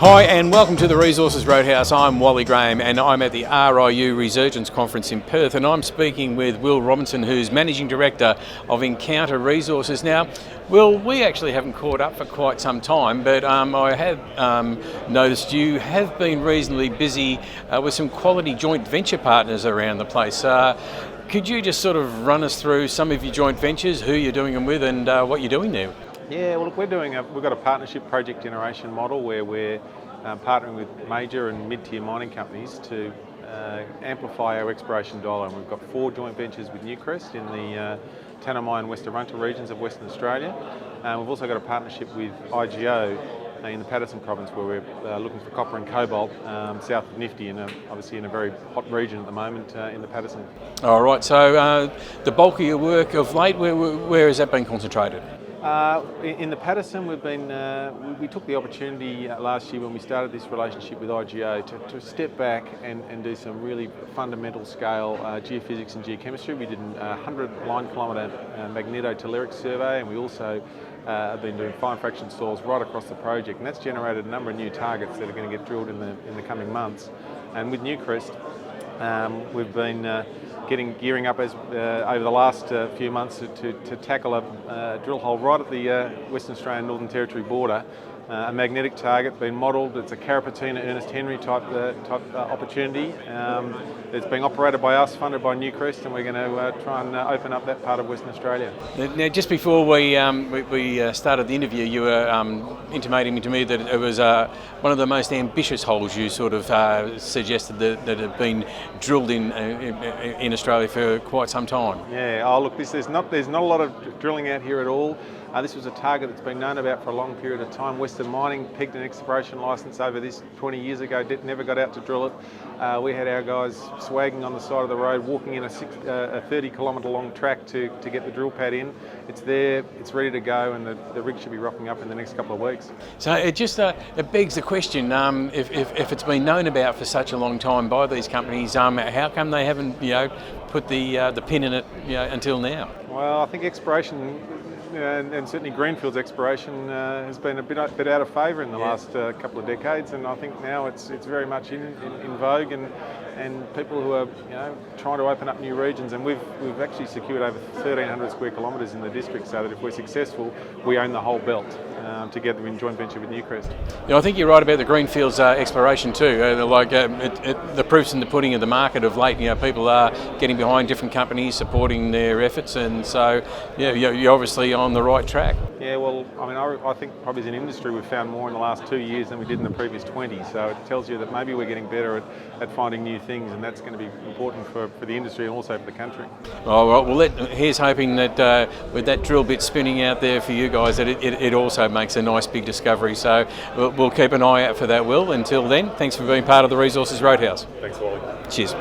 Hi and welcome to the Resources Roadhouse. I'm Wally Graham and I'm at the RIU Resurgence Conference in Perth, and I'm speaking with Will Robinson, who's Managing Director of Encounter Resources. Now, Will, we actually haven't caught up for quite some time, but I have noticed you have been reasonably busy with some quality joint venture partners around the place. Could you just sort of run us through some of your joint ventures, who you're doing them with and what you're doing there? Yeah, well, look, we've got a partnership project generation model where we're partnering with major and mid-tier mining companies to amplify our exploration dollar. And we've got 4 joint ventures with Newcrest in the Tanami and West Arunta regions of Western Australia. We've also got a partnership with IGO in the Paterson province, where we're looking for copper and cobalt south of Nifty, and obviously in a very hot region at the moment in the Paterson. All right, so the bulk of your work of late, where has that been concentrated? In the Paterson, we took the opportunity last year when we started this relationship with IGO to step back and do some really fundamental scale geophysics and geochemistry. We did a 100 line kilometre magnetotelluric survey, and we also have been doing fine fraction soils right across the project, and that's generated a number of new targets that are going to get drilled in the coming months. And with Newcrest, we've been gearing up over the last few months to tackle a drill hole right at the Western Australian Northern Territory border, a magnetic target being modelled. It's a Carapatina Ernest Henry type opportunity. It's being operated by us, funded by Newcrest, and we're going to try and open up that part of Western Australia. Now, just before we started the interview, you were intimating to me that it was one of the most ambitious holes you sort of suggested that had been drilled in Australia for quite some time. Yeah. Oh, look, there's not a lot of drilling out here at all. This was a target that's been known about for a long period of time. Western Mining pegged an exploration licence over this 20 years ago, never got out to drill it. We had our guys swagging on the side of the road, walking in a 30 kilometre long track to get the drill pad in. It's there, it's ready to go, and the rig should be rocking up in the next couple of weeks. So it just it begs the question, if it's been known about for such a long time by these companies, how come they haven't put the pin in it until now? Well, I think exploration and certainly greenfields exploration has been a bit out of favour in the last couple of decades, and I think now it's very much in vogue, and people who are trying to open up new regions, and we've actually secured over 1,300 square kilometres in the district, so that if we're successful, we own the whole belt together in joint venture with Newcrest. Yeah, I think you're right about the greenfields exploration too. The proof's in the pudding of the market of late. People are getting behind different companies, supporting their efforts, and so you're obviously on the right track. Yeah, well, I mean, I think probably as an industry we've found more in the last 2 years than we did in the previous 20, so it tells you that maybe we're getting better at finding new things, and that's going to be important for the industry and also for the country. All right, well, here's hoping that with that drill bit spinning out there for you guys, that it also makes a nice big discovery, so we'll keep an eye out for that, Will. Until then, thanks for being part of the Resources Roadhouse. Thanks, Wally. Cheers.